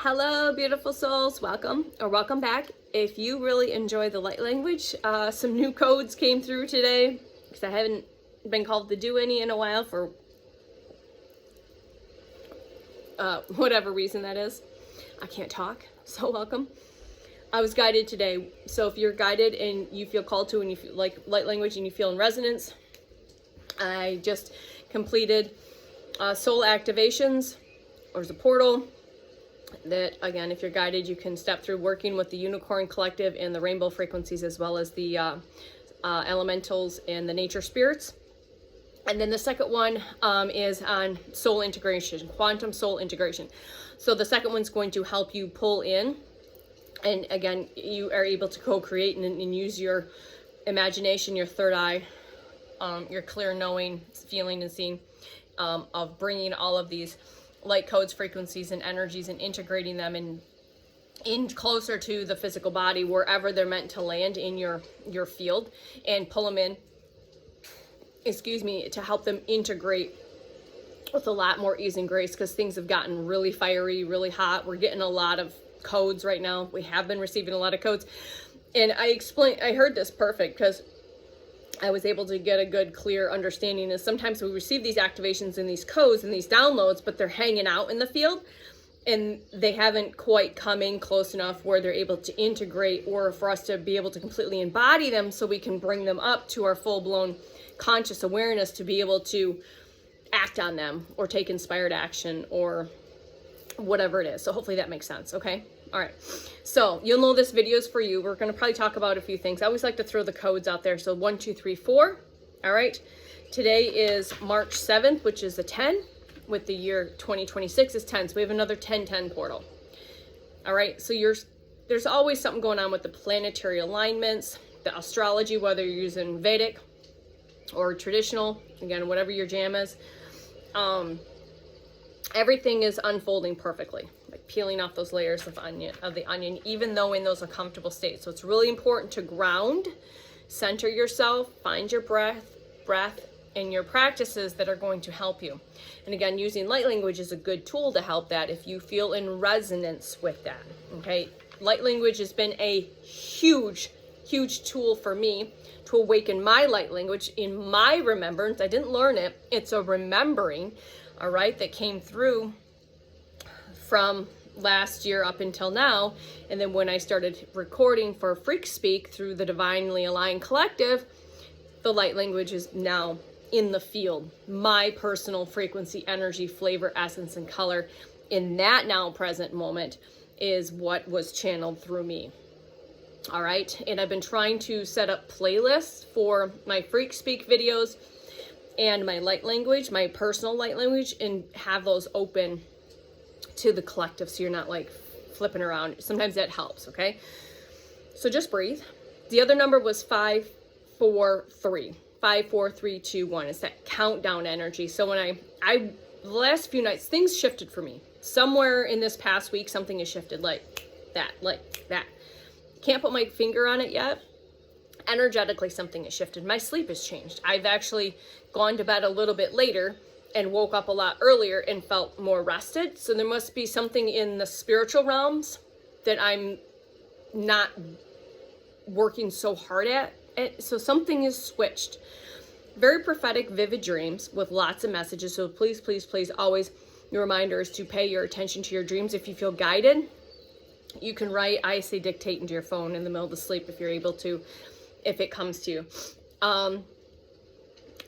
Hello, beautiful souls. Welcome back. If you really enjoy the light language, some new codes came through today because I haven't been called to do any in a while for whatever reason that is. I can't talk, so welcome. I was guided today, so if you're guided and you feel called to and you feel like light language and you feel in resonance, I just completed soul activations. There's a portal that, again, if you're guided, you can step through working with the Unicorn Collective and the rainbow frequencies, as well as the elementals and the nature spirits. And then the second one is on soul integration, quantum soul integration. So the second one's going to help you pull in, and again, you are able to co-create and use your imagination, your third eye, your clear knowing, feeling and seeing, of bringing all of these light codes, frequencies, and energies and integrating them in closer to the physical body, wherever they're meant to land in your field, and pull them in, to help them integrate with a lot more ease and grace, because things have gotten really fiery, really hot. We're getting a lot of codes right now. We have been receiving a lot of codes. And I heard this perfect because I was able to get a good, clear understanding. Is sometimes we receive these activations and these codes and these downloads, but they're hanging out in the field and they haven't quite come in close enough where they're able to integrate, or for us to be able to completely embody them so we can bring them up to our full-blown conscious awareness to be able to act on them or take inspired action or whatever it is. So hopefully that makes sense. Okay. All right. So you'll know this video is for you. We're going to probably talk about a few things. I always like to throw the codes out there. So 1, 2, 3, 4. All right. Today is March 7th, which is a 10, with the year 2026 is 10. So we have another 10-10 portal. All right. So there's always something going on with the planetary alignments, the astrology, whether you're using Vedic or traditional, again, whatever your jam is. Everything is unfolding perfectly, like peeling off those layers of the onion, even though in those uncomfortable states. So it's really important to ground, center yourself, find your breath, and your practices that are going to help you. And again, using light language is a good tool to help that if you feel in resonance with that. Okay, light language has been a huge tool for me to awaken my light language in my remembrance. I didn't learn it. It's a remembering, all right, that came through from last year up until now. And then when I started recording for Freak Speak through the Divinely Aligned Collective, the light language is now in the field. My personal frequency, energy, flavor, essence, and color in that now present moment is what was channeled through me. All right. And I've been trying to set up playlists for my Freak Speak videos and my light language, my personal light language, and have those open to the collective so you're not like flipping around. Sometimes that helps. Okay. So just breathe. The other number was 5, 4, 3. 5, 4, 3, 2, 1. It's that countdown energy. So when I the last few nights, things shifted for me. Somewhere in this past week, something has shifted like that. Can't put my finger on it yet. Energetically, something has shifted. My sleep has changed. I've actually gone to bed a little bit later and woke up a lot earlier and felt more rested. So there must be something in the spiritual realms that I'm not working so hard at. So something is switched. Very prophetic, vivid dreams with lots of messages. So please, please, please, always, your reminder is to pay your attention to your dreams. If you feel guided, you can write, I say dictate into your phone in the middle of the sleep if you're able to, if it comes to you.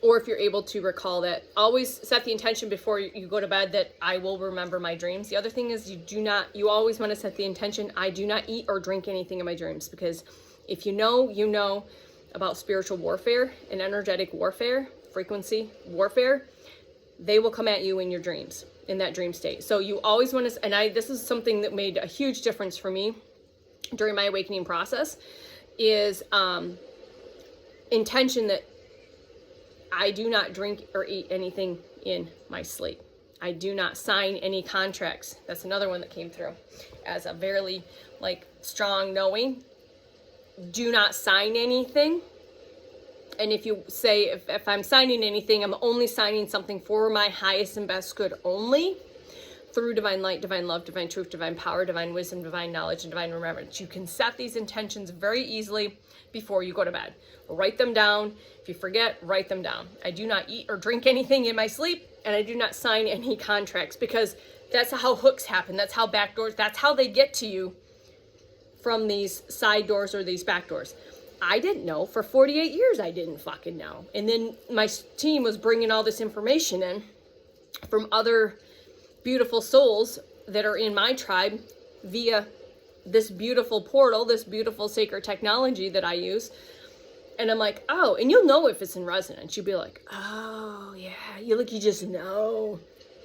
Or if you're able to recall that, always set the intention before you go to bed that I will remember my dreams. The other thing is you always want to set the intention, I do not eat or drink anything in my dreams, because if you know about spiritual warfare and energetic warfare, frequency warfare, they will come at you in your dreams, in that dream state. So you always want to, and this is something that made a huge difference for me during my awakening process, is intention that I do not drink or eat anything in my sleep. I do not sign any contracts. That's another one that came through as a very strong knowing. Do not sign anything. And if you say, if I'm signing anything, I'm only signing something for my highest and best good only. through divine light, divine love, divine truth, divine power, divine wisdom, divine knowledge, and divine remembrance. You can set these intentions very easily before you go to bed. Write them down. If you forget, write them down. I do not eat or drink anything in my sleep, and I do not sign any contracts, because that's how hooks happen. That's how back doors, that's how they get to you from these side doors or these back doors. I didn't know. For 48 years, I didn't fucking know. And then my team was bringing all this information in from other beautiful souls that are in my tribe via this beautiful portal, this beautiful sacred technology that I use. And I'm like, oh, and you'll know if it's in resonance. You'll be like, oh yeah, you just know.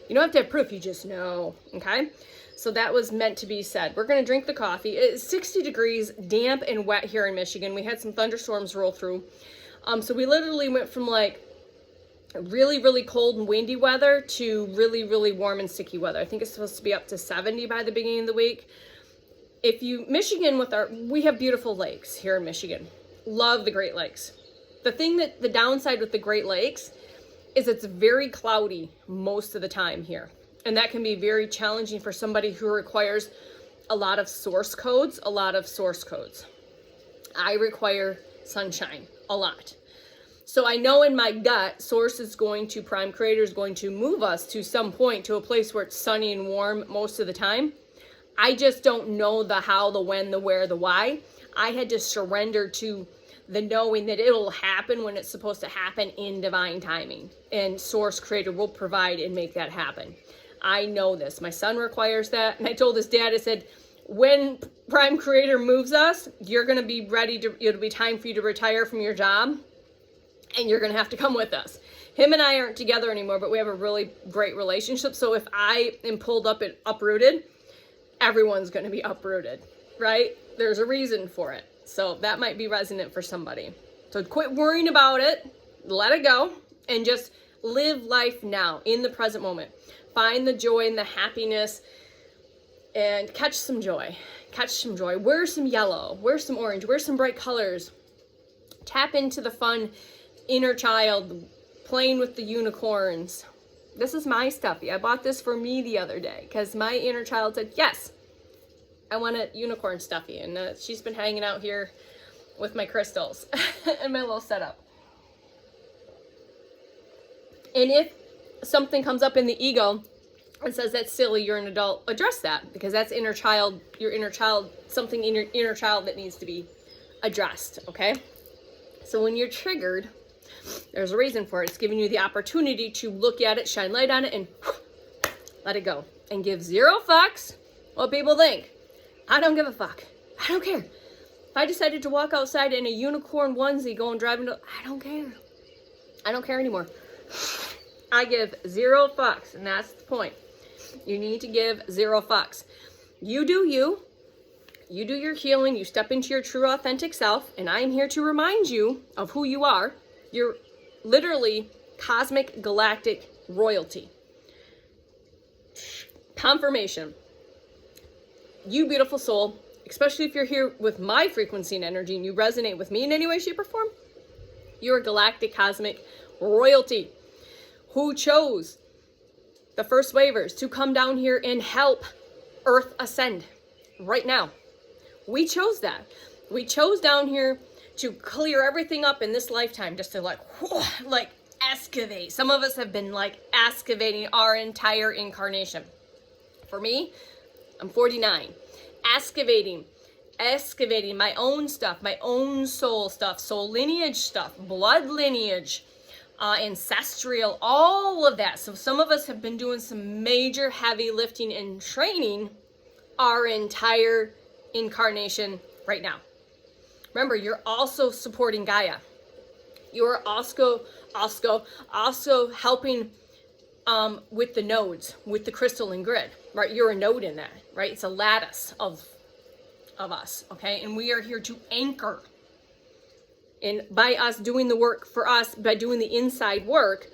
You don't have to have proof, you just know. Okay? So that was meant to be said. We're going to drink the coffee. It's 60 degrees, damp and wet here in Michigan. We had some thunderstorms roll through. So we literally went from like really, really cold and windy weather to really, really warm and sticky weather. I think it's supposed to be up to 70 by the beginning of the week. Michigan we have beautiful lakes here in Michigan. Love the Great Lakes. The downside with the Great Lakes is it's very cloudy most of the time here. And that can be very challenging for somebody who requires a lot of source codes. I require sunshine a lot. So I know in my gut, Prime Creator is going to move us to some point to a place where it's sunny and warm most of the time. I just don't know the how, the when, the where, the why. I had to surrender to the knowing that it'll happen when it's supposed to happen in divine timing. And Source Creator will provide and make that happen. I know this. My son requires that. And I told his dad, I said, when Prime Creator moves us, you're going to be it'll be time for you to retire from your job. And you're going to have to come with us. Him and I aren't together anymore, but we have a really great relationship. So if I am pulled up and uprooted, everyone's going to be uprooted, right? There's a reason for it. So that might be resonant for somebody. So quit worrying about it. Let it go. And just live life now, in the present moment. Find the joy and the happiness and catch some joy. Wear some yellow. Wear some orange. Wear some bright colors. Tap into the fun inner child, playing with the unicorns. This is my stuffy. I bought this for me the other day because my inner child said, yes, I want a unicorn stuffy. And she's been hanging out here with my crystals and my little setup. And if something comes up in the ego and says that's silly, you're an adult, address that, because that's your inner child, something in your inner child that needs to be addressed, okay? So when you're triggered, there's a reason for it. It's giving you the opportunity to look at it, shine light on it, and let it go. And give zero fucks what people think. I don't give a fuck. I don't care. If I decided to walk outside in a unicorn onesie going driving I don't care. I don't care anymore. I give zero fucks, and that's the point. You need to give zero fucks. You do you. You do your healing. You step into your true authentic self, and I am here to remind you of who you are. You're literally cosmic galactic royalty. Confirmation. You beautiful soul, especially if you're here with my frequency and energy and you resonate with me in any way, shape, or form, you're galactic cosmic royalty who chose the first wavers to come down here and help Earth ascend right now. We chose that. We chose down here to clear everything up in this lifetime, just to like excavate. Some of us have been like excavating our entire incarnation. For me, I'm 49. Excavating my own stuff, my own soul stuff, soul lineage stuff, blood lineage, ancestral, all of that. So some of us have been doing some major heavy lifting and training our entire incarnation right now. Remember, you're also supporting Gaia. You're also helping with the nodes, with the crystalline grid, right? You're a node in that, right? It's a lattice of us, okay? And we are here to anchor. And by us doing the work for us, by doing the inside work,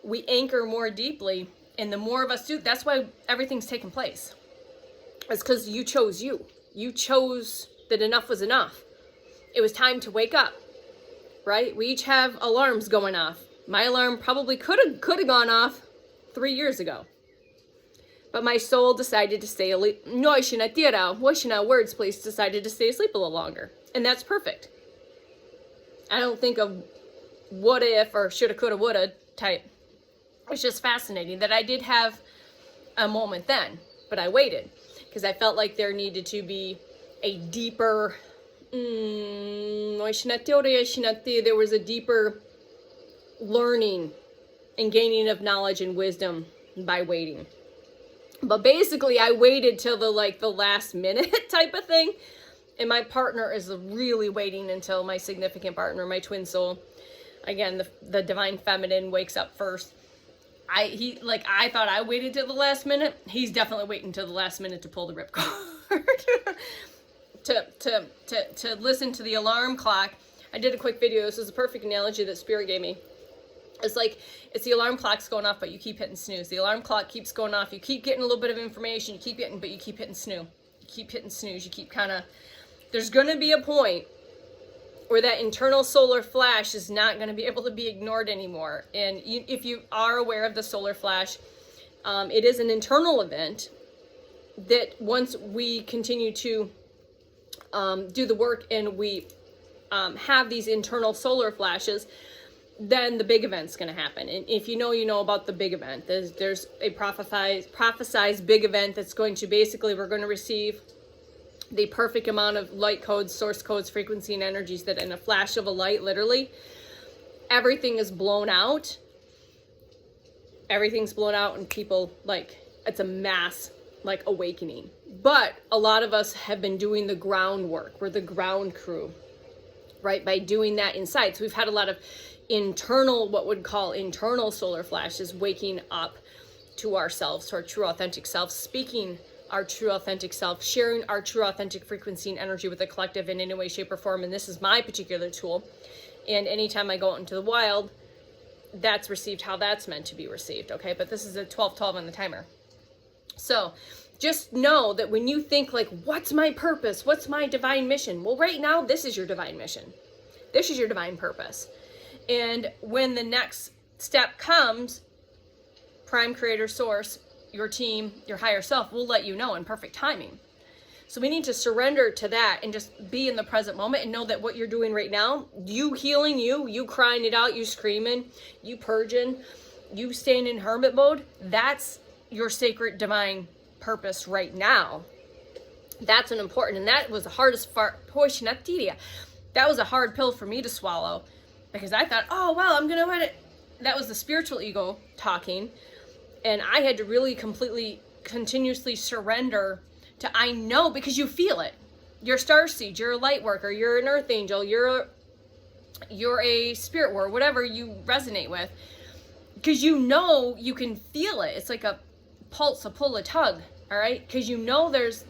we anchor more deeply. And the more of us do, that's why everything's taking place. It's because you chose you. You chose that enough was enough. It was time to wake up, right? We each have alarms going off. My alarm probably could have gone off 3 years ago. But my soul decided to stay asleep. Words, please, decided to stay asleep a little longer. And that's perfect. I don't think of what if or shoulda, coulda, woulda type. It's just fascinating that I did have a moment then, but I waited because I felt like there needed to be a deeper, there was a deeper learning and gaining of knowledge and wisdom by waiting. But basically I waited till the last minute type of thing. And my partner is really waiting until my significant partner, my twin soul, again, the divine feminine, wakes up first. I thought I waited till the last minute. He's definitely waiting till the last minute to pull the ripcord. to listen to the alarm clock. I did a quick video. This is a perfect analogy that Spirit gave me. It's like, it's the alarm clock's going off, but you keep hitting snooze. The alarm clock keeps going off. You keep getting a little bit of information. You keep getting, but you keep hitting snooze. You keep hitting snooze. You keep kind of, there's going to be a point where that internal solar flash is not going to be able to be ignored anymore. And if you are aware of the solar flash, it is an internal event that once we continue to do the work and we have these internal solar flashes, then the big event's going to happen. And if you know about the big event. There's a prophesized big event that's going to basically, we're going to receive the perfect amount of light codes, source codes, frequency, and energies that in a flash of a light, literally, everything is blown out. Everything's blown out and people, it's a mass, awakening. But a lot of us have been doing the groundwork. We're the ground crew, right? By doing that inside. So we've had a lot of internal, what would call internal solar flashes, waking up to ourselves, to our true authentic self, speaking our true authentic self, sharing our true authentic frequency and energy with the collective in any way, shape, or form. And this is my particular tool. And anytime I go out into the wild, that's received how that's meant to be received. Okay. But this is a 12-12 on the timer. So just know that when you think what's my purpose? What's my divine mission? Well, right now, this is your divine mission. This is your divine purpose. And when the next step comes, Prime Creator Source, your team, your higher self will let you know in perfect timing. So we need to surrender to that and just be in the present moment and know that what you're doing right now, you healing, you crying it out, you screaming, you purging, you staying in hermit mode, that's your sacred divine purpose right now. That's an important, and that was the hardest part. That was a hard pill for me to swallow because I thought, oh, well, I'm going to let it. That was the spiritual ego talking. And I had to really continuously surrender to, I know, because you feel it. You're a starseed, you're a light worker, you're an earth angel, you're a spirit warrior, whatever you resonate with. Because you can feel it. It's like a pulse, a pull, a tug, all right? Because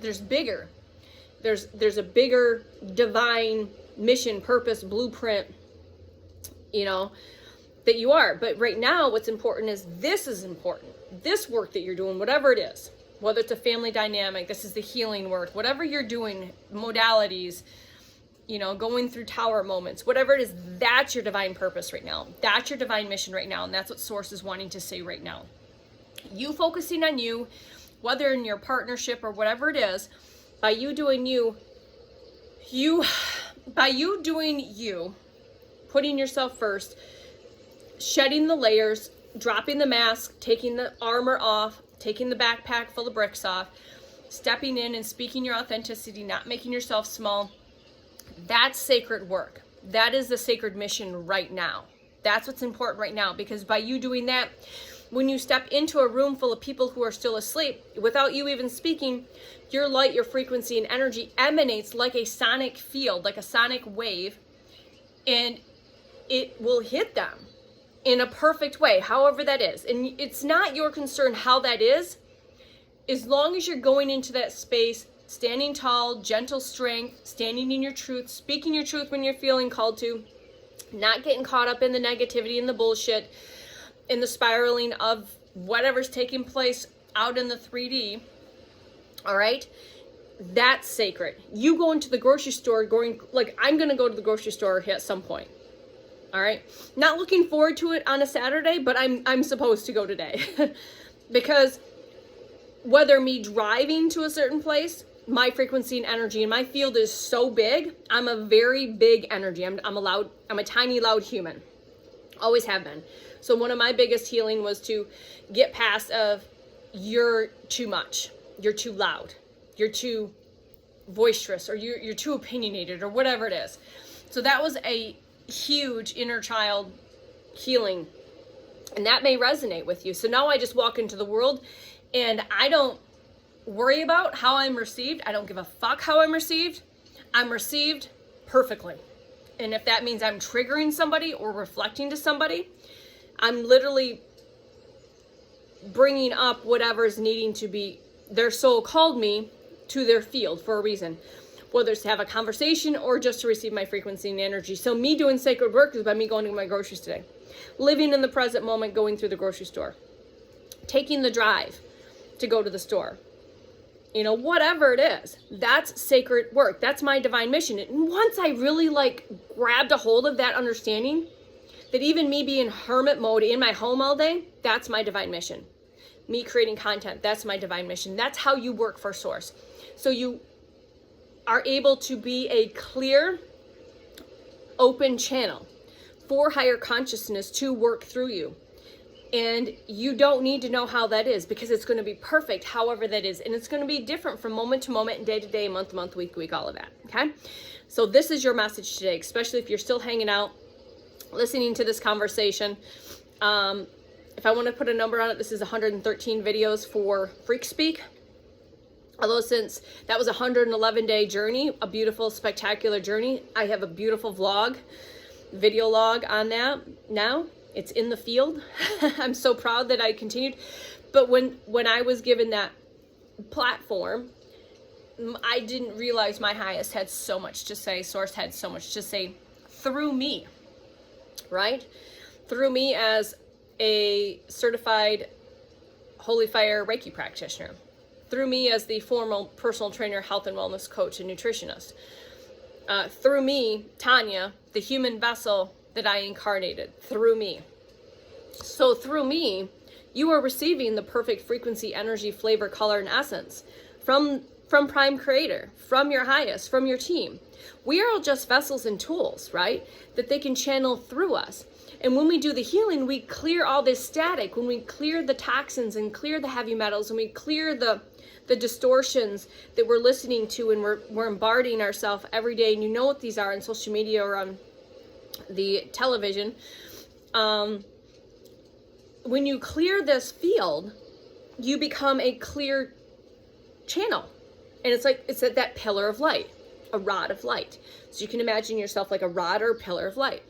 there's bigger. There's a bigger divine mission, purpose, blueprint, that you are. But right now, what's important is this is important. This work that you're doing, whatever it is, whether it's a family dynamic, this is the healing work, whatever you're doing, modalities, going through tower moments, whatever it is, that's your divine purpose right now. That's your divine mission right now. And that's what Source is wanting to say right now. You focusing on you, whether in your partnership or whatever it is, by you doing you, putting yourself first, shedding the layers, dropping the mask, taking the armor off, taking the backpack full of bricks off, stepping in and speaking your authenticity, not making yourself small. That's sacred work. That is the sacred mission right now. That's what's important right now, because by you doing that, when you step into a room full of people who are still asleep, without you even speaking, your light, your frequency, and energy emanates like a sonic field, like a sonic wave, and it will hit them in a perfect way, however that is. And it's not your concern how that is, as long as you're going into that space, standing tall, gentle strength, standing in your truth, speaking your truth when you're feeling called to, not getting caught up in the negativity and the bullshit, in the spiraling of whatever's taking place out in the 3D, all right? That's sacred. You go into the grocery store I'm going to go to the grocery store at some point. All right. Not looking forward to it on a Saturday, but I'm supposed to go today because whether me driving to a certain place, my frequency and energy and my field is so big. I'm a very big energy. I'm a tiny, loud human. Always have been. So one of my biggest healing was to get past of you're too much, you're too loud, you're too boisterous, or you're too opinionated, or whatever it is. So that was a huge inner child healing, and that may resonate with you. So now I just walk into the world and I don't worry about how I'm received. I don't give a fuck how I'm received. I'm received perfectly. And if that means I'm triggering somebody or reflecting to somebody, I'm literally bringing up whatever's needing to be, their soul called me to their field for a reason, whether it's to have a conversation or just to receive my frequency and energy. So me doing sacred work is by me going to my groceries today, living in the present moment, going through the grocery store, taking the drive to go to the store, you know, whatever it is, that's sacred work. That's my divine mission. And once I really grabbed a hold of that understanding, that even me being hermit mode in my home all day, that's my divine mission. Me creating content, that's my divine mission. That's how you work for source. So you are able to be a clear, open channel for higher consciousness to work through you. And you don't need to know how that is, because it's going to be perfect however that is. And it's going to be different from moment to moment and day to day, month to month, week to week, all of that. Okay. So this is your message today, especially if you're still hanging out, listening to this conversation. If I want to put a number on it, this is 113 videos for Freak Speak. Although since that was a 111-day journey, a beautiful, spectacular journey, I have a beautiful vlog, video log on that now. It's in the field. I'm so proud that I continued. But when I was given that platform, I didn't realize my highest had so much to say, source had so much to say through me, right? Through me as a certified Holy Fire Reiki practitioner, through me as the formal personal trainer, health and wellness coach and nutritionist, through me, Tanya, the human vessel that I incarnated, through me. So through me, you are receiving the perfect frequency, energy, flavor, color, and essence from Prime Creator, from your highest, from your team. We are all just vessels and tools, right? That they can channel through us. And when we do the healing, we clear all this static. When we clear the toxins and clear the heavy metals, and we clear the distortions that we're listening to, and we're embodying ourselves every day. And you know what these are on social media or on the television. When you clear this field, you become a clear channel. And it's at that pillar of light, a rod of light. So you can imagine yourself like a rod or pillar of light,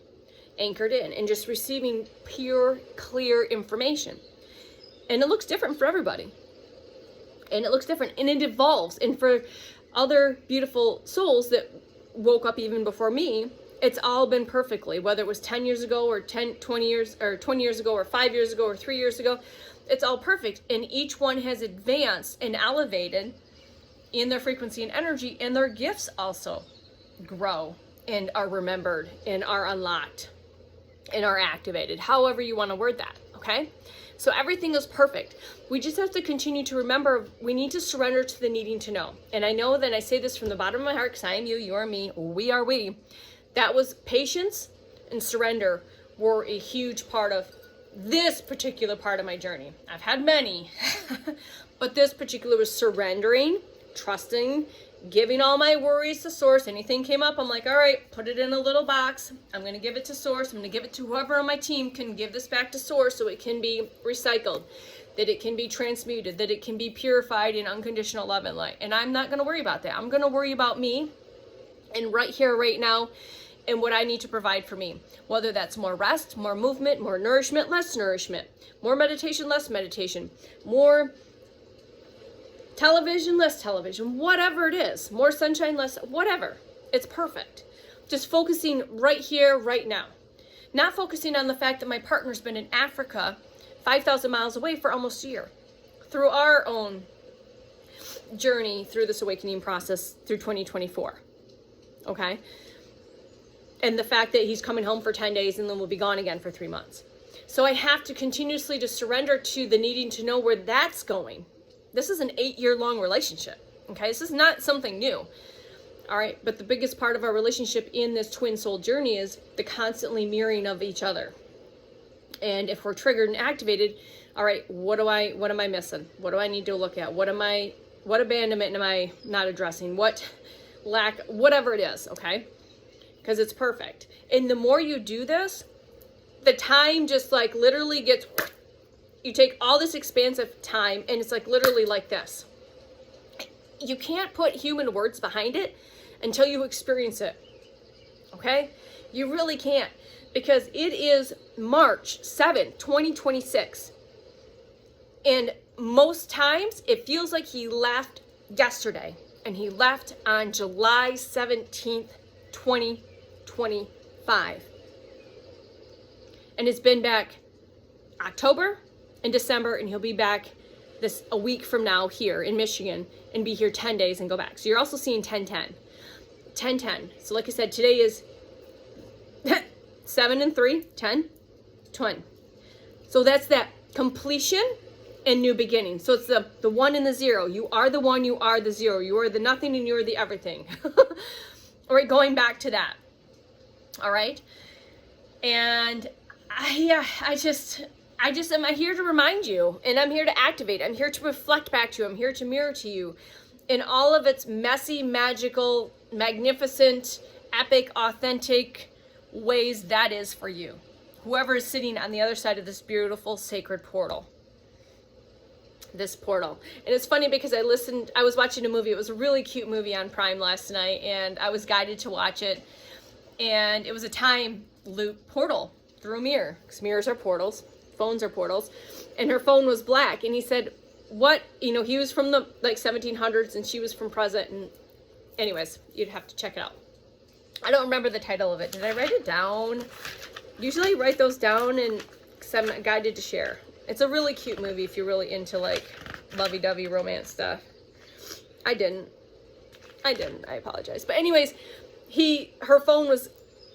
anchored in and just receiving pure, clear information. And it looks different for everybody. And it looks different and it evolves. And for other beautiful souls that woke up even before me, it's all been perfectly, whether it was 10 years ago or 20 years ago or 5 years ago or 3 years ago, it's all perfect. And each one has advanced and elevated in their frequency and energy, and their gifts also grow and are remembered and are unlocked and are activated, however you want to word that, okay? So everything is perfect. We just have to continue to remember we need to surrender to the needing to know. And I know that I say this from the bottom of my heart, because I am you, you are me, we are we. That was patience and surrender were a huge part of this particular part of my journey. I've had many, but this particular was surrendering, trusting, giving all my worries to source. Anything came up, I'm like, all right, put it in a little box. I'm going to give it to source. I'm going to give it to whoever on my team can give this back to source so it can be recycled, that it can be transmuted, that it can be purified in unconditional love and light. And I'm not going to worry about that. I'm going to worry about me and right here, right now, and what I need to provide for me. Whether that's more rest, more movement, more nourishment, less nourishment, more meditation, less meditation, more television, less television, whatever it is, more sunshine, less, whatever. It's perfect. Just focusing right here, right now. Not focusing on the fact that my partner's been in Africa, 5,000 miles away for almost a year, through our own journey through this awakening process through 2024. Okay? And the fact that he's coming home for 10 days and then will be gone again for 3 months. So I have to continuously just surrender to the needing to know where that's going. This is an 8-year-long relationship. Okay, this is not something new. All right, but the biggest part of our relationship in this twin soul journey is the constantly mirroring of each other. And if we're triggered and activated, all right, what am I missing? What do I need to look at? What abandonment am I not addressing? What lack, whatever it is, okay? Because it's perfect. And the more you do this, the time just like literally gets, you take all this expansive time and it's like literally like this. You can't put human words behind it until you experience it, okay? You really can't, because it is March 7th, 2026. And most times it feels like he left yesterday, and he left on July 17th, 2025. And it's been back October and December, and he'll be back a week from now here in Michigan and be here 10 days and go back. So you're also seeing 10-10. 10-10. So like I said, today is 7 and 3, 10, 20. So that's that completion and new beginning. So it's the 1 and the 0. You are the 1, you are the 0. You are the nothing and you are the everything. All right, going back to that. All right. And I just am here to remind you, and I'm here to activate. I'm here to reflect back to you. I'm here to mirror to you in all of its messy, magical, magnificent, epic, authentic ways that is for you. Whoever is sitting on the other side of this beautiful, sacred portal. This portal. And it's funny because I was watching a movie. It was a really cute movie on Prime last night, and I was guided to watch it. And it was a time loop portal through a mirror, because mirrors are portals. Phones are portals, and her phone was black. And he said, what, he was from the 1700s and she was from present. And anyways, you'd have to check it out. I don't remember the title of it. Did I write it down? Usually I write those down, and because I'm guided to share. It's a really cute movie if you're really into like lovey-dovey romance stuff. I didn't. I apologize. But anyways, her phone was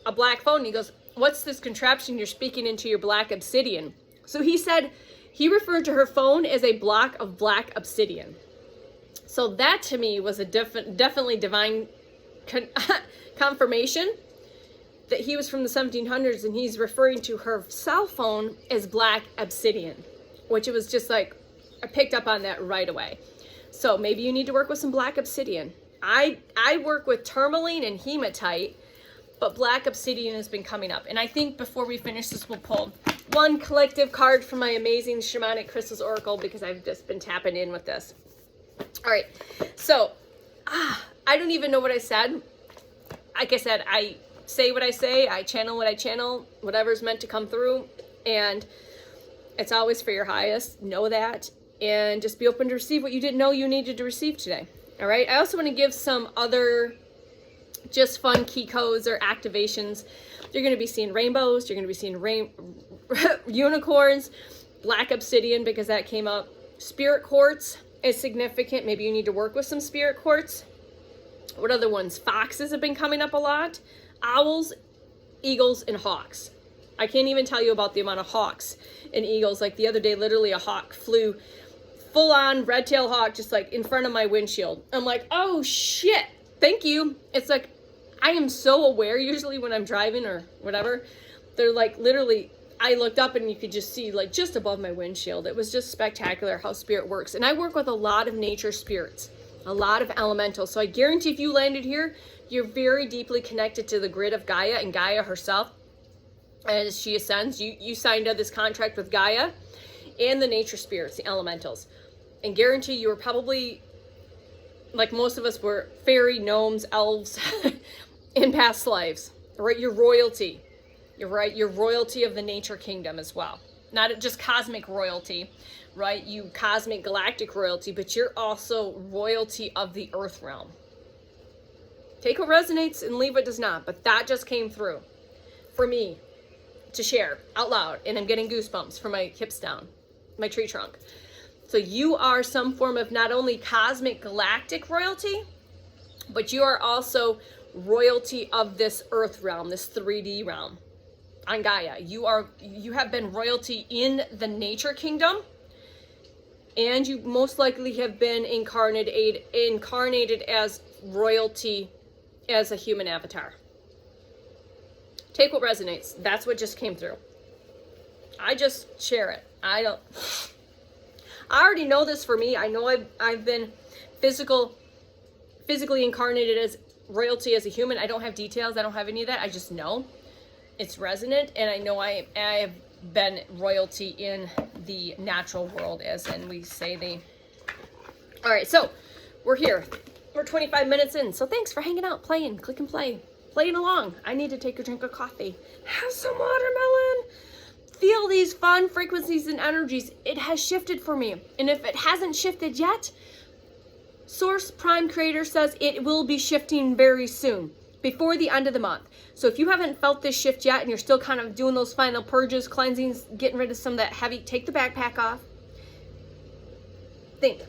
a black phone. He goes, what's this contraption you're speaking into your black obsidian? So he said he referred to her phone as a block of black obsidian. So that to me was a definitely divine confirmation that he was from the 1700s, and he's referring to her cell phone as black obsidian, which it was just like, I picked up on that right away. So maybe you need to work with some black obsidian. I work with tourmaline and hematite, but black obsidian has been coming up. And I think before we finish this, we'll pull one collective card from my amazing Shamanic Crystals Oracle, because I've just been tapping in with this. All right, so I don't even know what I said. Like I said, I say what I say, I channel what I channel, whatever's meant to come through, and it's always for your highest. Know that, and just be open to receive what you didn't know you needed to receive today. All right, I also want to give some other just fun key codes or activations. You're going to be seeing rainbows. You're going to be seeing unicorns, black obsidian, because that came up. Spirit quartz is significant. Maybe you need to work with some spirit quartz. What other ones? Foxes have been coming up a lot. Owls, eagles, and hawks. I can't even tell you about the amount of hawks and eagles. Like the other day, literally a hawk flew, full on red-tailed hawk, just like in front of my windshield. I'm like, oh shit, thank you. It's like, I am so aware usually when I'm driving or whatever. They're like literally, I looked up and you could just see like just above my windshield. It was just spectacular how spirit works. And I work with a lot of nature spirits, a lot of elementals. So I guarantee if you landed here, you're very deeply connected to the grid of Gaia and Gaia herself. As she ascends, you signed up this contract with Gaia and the nature spirits, the elementals. And guarantee you were probably, like most of us were, fairy, gnomes, elves, in past lives, right? Your royalty. You're right. Your royalty of the nature kingdom as well. Not just cosmic royalty, right? You cosmic galactic royalty, but you're also royalty of the earth realm. Take what resonates and leave what does not. But that just came through for me to share out loud. And I'm getting goosebumps from my hips down, my tree trunk. So you are some form of not only cosmic galactic royalty, but you are also royalty of this earth realm, this 3D realm on Gaia. You have been royalty in the nature kingdom And you most likely have been incarnated as royalty as a human avatar. Take what resonates. That's what just came through. I just share it. I already know this for me. I know I've been physically incarnated as royalty as a human. I don't have details. I don't have any of that. I just know it's resonant, and I know I have been royalty in the natural world, as in we say the. All right, so we're here. We're 25 minutes in, so thanks for hanging out, playing, click and play, playing along. I need to take a drink of coffee. Have some watermelon. Feel these fun frequencies and energies. It has shifted for me, and if it hasn't shifted yet, Source Prime Creator says it will be shifting very soon, before the end of the month. So if you haven't felt this shift yet and you're still kind of doing those final purges, cleansings, getting rid of some of that heavy, take the backpack off. Think.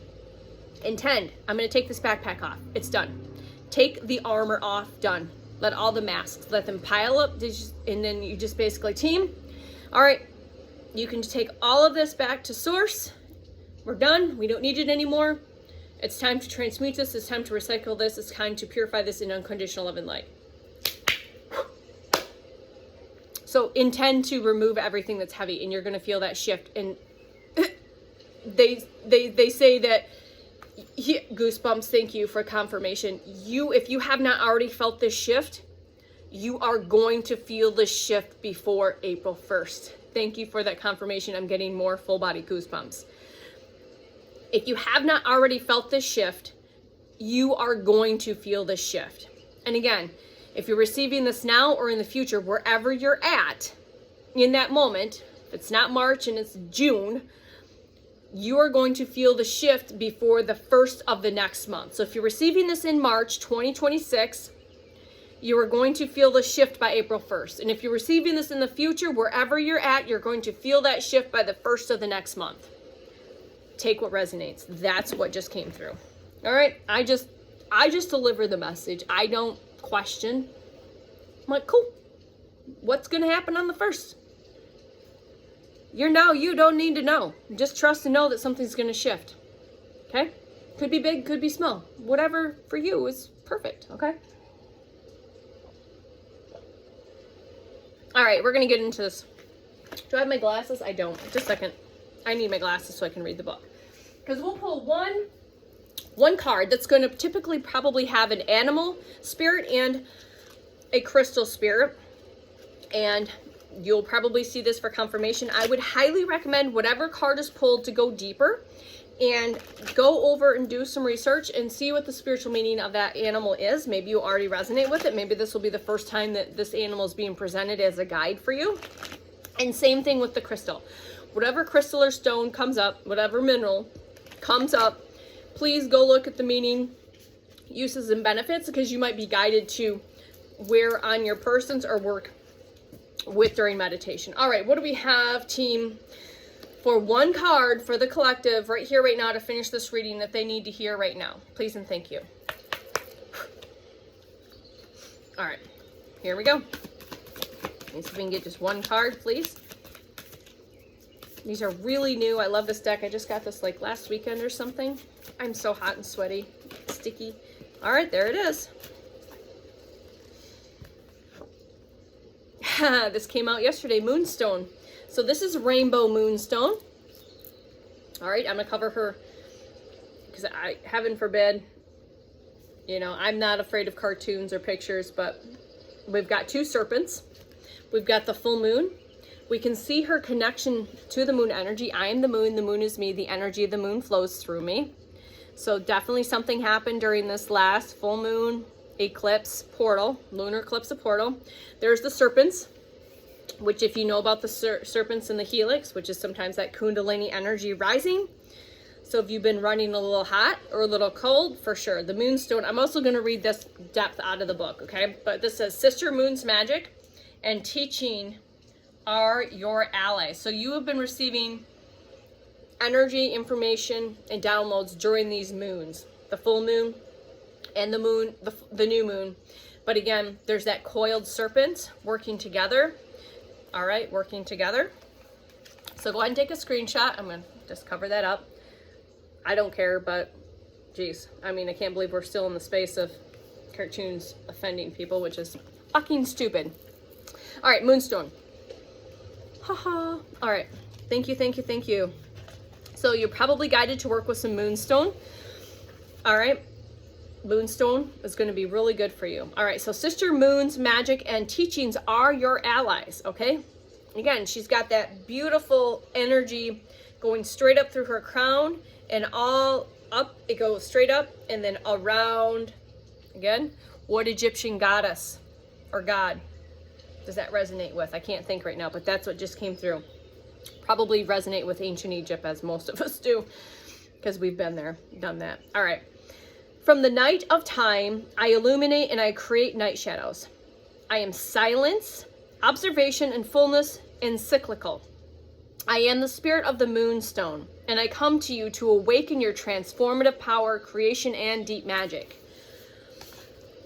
Intend. I'm going to take this backpack off. It's done. Take the armor off. Done. Let all the masks, let them pile up, and then you just basically team. All right. You can take all of this back to Source. We're done. We don't need it anymore. It's time to transmute this. It's time to recycle this. It's time to purify this in unconditional love and light. So intend to remove everything that's heavy, and you're going to feel that shift. And they say that, goosebumps, thank you for confirmation. If you have not already felt this shift, you are going to feel this shift before April 1st. Thank you for that confirmation. I'm getting more full body goosebumps. If you have not already felt this shift, you are going to feel this shift. And again, if you're receiving this now or in the future, wherever you're at in that moment, if it's not March and it's June, you are going to feel the shift before the first of the next month. So if you're receiving this in March 2026, you are going to feel the shift by April 1st. And if you're receiving this in the future, wherever you're at, you're going to feel that shift by the first of the next month. Take what resonates. That's what just came through. All right. I just deliver the message. I don't question. I'm like, cool. What's going to happen on the 1st? You don't need to know. Just trust and know that something's going to shift. Okay? Could be big, could be small. Whatever for you is perfect. Okay? All right. We're going to get into this. Do I have my glasses? I don't. Just a second. I need my glasses so I can read the book. Because we'll pull one card that's going to typically probably have an animal spirit and a crystal spirit. And you'll probably see this for confirmation. I would highly recommend whatever card is pulled to go deeper and go over and do some research and see what the spiritual meaning of that animal is. Maybe you already resonate with it. Maybe this will be the first time that this animal is being presented as a guide for you. And same thing with the crystal. Whatever crystal or stone comes up, whatever mineral comes up, please go look at the meaning, uses, and benefits, because you might be guided to wear on your persons or work with during meditation. All right, what do we have, team, for one card for the collective right here, right now, to finish this reading that they need to hear right now? Please and thank you. All right, here we go. Let's see if we can get just one card, please. These are really new. I love this deck. I just got this like last weekend or something. I'm so hot and sweaty, sticky. All right, there it is. This came out yesterday, Moonstone. So this is Rainbow Moonstone. All right, I'm gonna cover her because heaven forbid, I'm not afraid of cartoons or pictures, but we've got two serpents. We've got the full moon. We can see her connection to the moon energy. I am the moon is me. The energy of the moon flows through me. So definitely something happened during this last full moon eclipse portal, lunar eclipse of portal. There's the serpents, which if you know about the serpents in the helix, which is sometimes that Kundalini energy rising. So if you've been running a little hot or a little cold, for sure. The Moonstone, I'm also going to read this depth out of the book, okay? But this says, Sister Moon's magic and teaching are your allies. So you have been receiving energy, information, and downloads during these moons, the full moon and the moon, the new moon. But again, there's that coiled serpent working together. All right, working together. So go ahead and take a screenshot. I'm going to just cover that up. I don't care, but geez, I mean, I can't believe we're still in the space of cartoons offending people, which is fucking stupid. All right, Moonstone. Haha. All right. Thank you, thank you, thank you. So you're probably guided to work with some Moonstone. All right. Moonstone is going to be really good for you. All right. So Sister Moon's magic and teachings are your allies. Okay. Again, she's got that beautiful energy going straight up through her crown and all up. It goes straight up and then around. Again, what Egyptian goddess or god does that resonate with? I can't think right now, but that's what just came through. Probably resonate with ancient Egypt, as most of us do, because we've been there, done that. All right. From the night of time, I illuminate and I create night shadows. I am silence, observation, and fullness, and cyclical. I am the spirit of the Moonstone, and I come to you to awaken your transformative power, creation, and deep magic.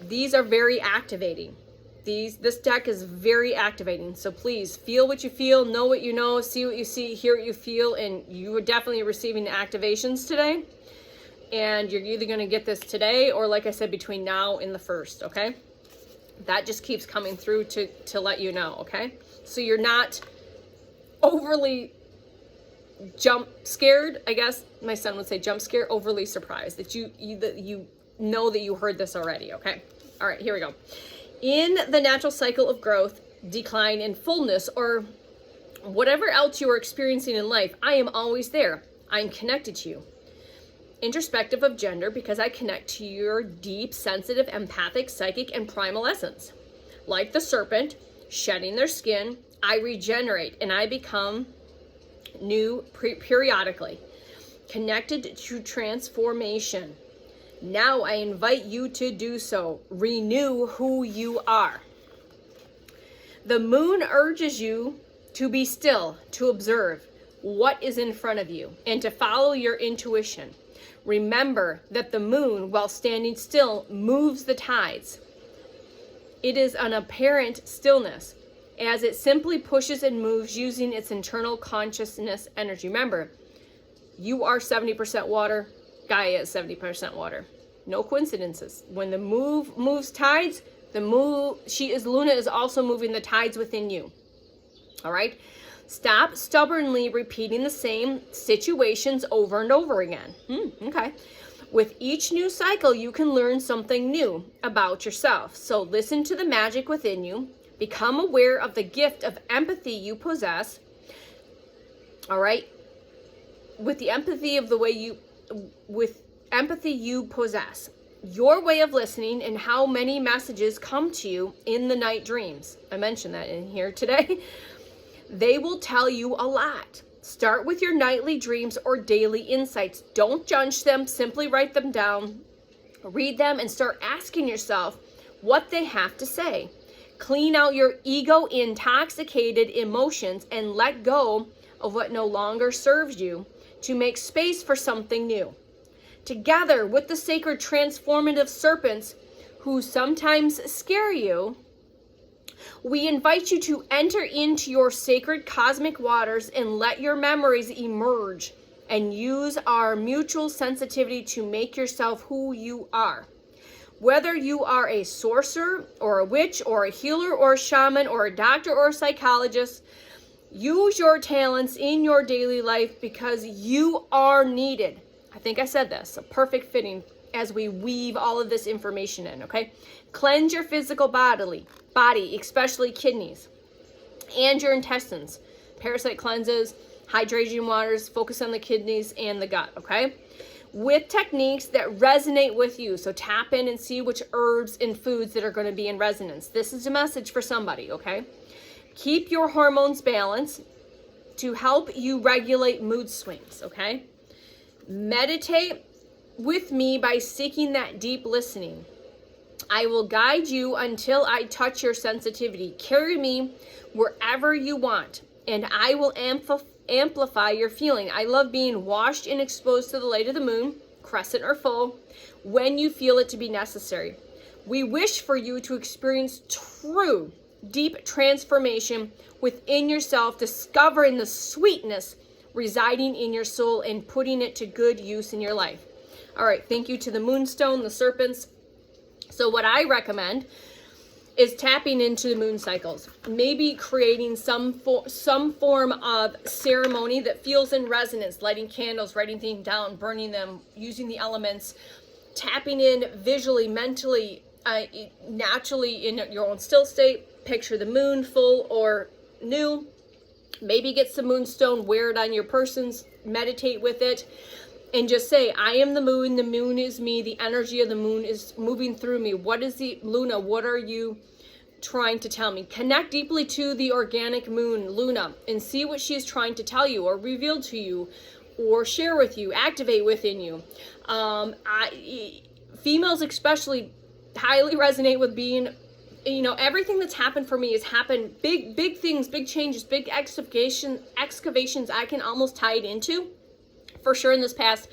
These are very activating. This deck is very activating. So please feel what you feel, know what you know, see what you see, hear what you feel, and you are definitely receiving activations today. And you're either going to get this today or, like I said, between now and the 1st, okay? That just keeps coming through to let you know, okay? So you're not overly jump scared, I guess my son would say jump scared, overly surprised that you know that you heard this already, okay? All right, here we go. In the natural cycle of growth, decline, and fullness, or whatever else you are experiencing in life, I am always there. I am connected to you. Introspective of gender, because I connect to your deep, sensitive, empathic, psychic, and primal essence. Like the serpent, shedding their skin, I regenerate and I become new periodically. Connected to transformation. Now I invite you to do so. Renew who you are. The moon urges you to be still, to observe what is in front of you, and to follow your intuition. Remember that the moon, while standing still, moves the tides. It is an apparent stillness, as it simply pushes and moves using its internal consciousness energy. Remember, you are 70% water. Gaia is 70% water. No coincidences. When the moves tides, Luna is also moving the tides within you. All right? Stop stubbornly repeating the same situations over and over again. Okay. With each new cycle, you can learn something new about yourself. So listen to the magic within you. Become aware of the gift of empathy you possess. All right? With empathy you possess. Your way of listening and how many messages come to you in the night dreams. I mentioned that in here today. They will tell you a lot. Start with your nightly dreams or daily insights. Don't judge them. Simply write them down. Read them and start asking yourself what they have to say. Clean out your ego-intoxicated emotions and let go of what no longer serves you to make space for something new. Together with the sacred transformative serpents who sometimes scare you, we invite you to enter into your sacred cosmic waters and let your memories emerge and use our mutual sensitivity to make yourself who you are. Whether you are a sorcerer or a witch or a healer or a shaman or a doctor or a psychologist, use your talents in your daily life because you are needed. I think I said this, a perfect fitting as we weave all of this information in, okay? Cleanse your physical body, especially kidneys, and your intestines. Parasite cleanses, hydration waters, focus on the kidneys and the gut, okay? With techniques that resonate with you. So tap in and see which herbs and foods that are going to be in resonance. This is a message for somebody, okay? Keep your hormones balanced to help you regulate mood swings, okay? Meditate with me by seeking that deep listening. I will guide you until I touch your sensitivity. Carry me wherever you want, and I will amplify your feeling. I love being washed and exposed to the light of the moon, crescent or full, when you feel it to be necessary. We wish for you to experience true, deep transformation within yourself, discovering the sweetness residing in your soul and putting it to good use in your life. All right, thank you to the moonstone, the serpents. So what I recommend is tapping into the moon cycles, maybe creating some form of ceremony that feels in resonance, lighting candles, writing things down, burning them, using the elements, tapping in visually, mentally, naturally in your own still state. Picture the moon full or new. Maybe get some moonstone, wear it on your persons, meditate with it, and just say, I am the moon is me, the energy of the moon is moving through me. What is the Luna? What are you trying to tell me? Connect deeply to the organic moon, Luna, and see what she is trying to tell you or reveal to you or share with you, activate within you. Females especially highly resonate with being, everything that's happened for me has happened, big things, big changes, big excavations I can almost tie it into. For sure in this past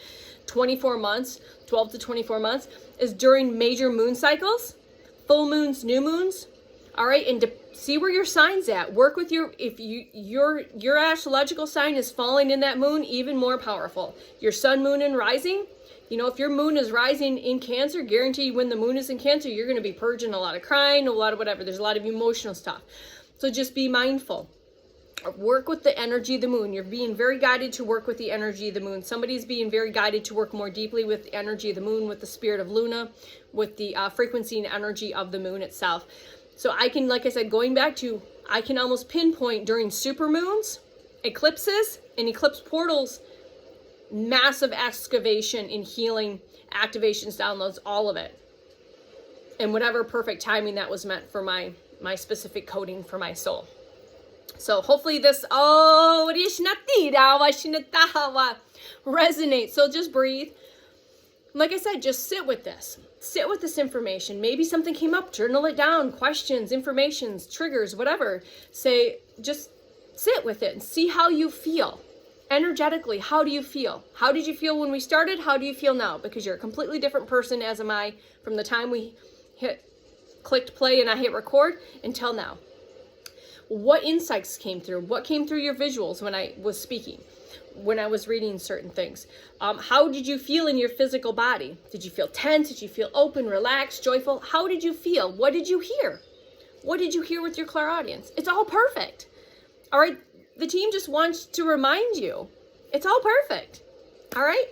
24 months, 12 to 24 months, is during major moon cycles, full moons, new moons. All right, and to see where your sign's at. Work with your astrological sign is falling in that moon, even more powerful. Your sun, moon, and rising. If your moon is rising in Cancer, guarantee when the moon is in Cancer, you're going to be purging a lot of crying, a lot of whatever. There's a lot of emotional stuff. So just be mindful. Work with the energy of the moon. You're being very guided to work with the energy of the moon. Somebody's being very guided to work more deeply with the energy of the moon, with the spirit of Luna, with the frequency and energy of the moon itself. So I can, like I said, going back to, I can almost pinpoint during supermoons, eclipses, and eclipse portals, massive excavation in healing, activations, downloads, all of it. And whatever perfect timing that was meant for my specific coding for my soul. So hopefully this, resonates. So just breathe. Like I said, just sit with this. Sit with this information. Maybe something came up, journal it down, questions, informations, triggers, whatever. Just sit with it and see how you feel. Energetically, how do you feel? How did you feel when we started? How do you feel now? Because you're a completely different person, as am I, from the time we clicked play and I hit record until now. What insights came through? What came through your visuals when I was speaking? When I was reading certain things? How did you feel in your physical body? Did you feel tense? Did you feel open, relaxed, joyful? How did you feel? What did you hear? What did you hear with your clairaudience? It's all perfect. All right. The team just wants to remind you, it's all perfect. All right.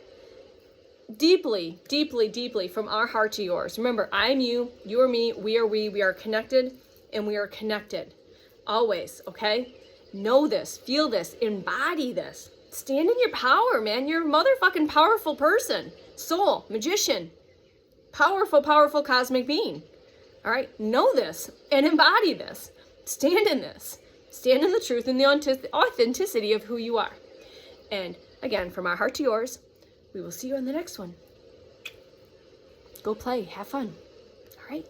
Deeply, deeply, deeply from our heart to yours. Remember, I'm you, you are me, we are we are connected, and we are connected. Always, okay? Know this, feel this, embody this. Stand in your power, man. You're a motherfucking powerful person. Soul, magician, powerful, powerful cosmic being. All right? Know this and embody this. Stand in this. Stand in the truth and the authenticity of who you are. And again, from our heart to yours, we will see you on the next one. Go play. Have fun. All right?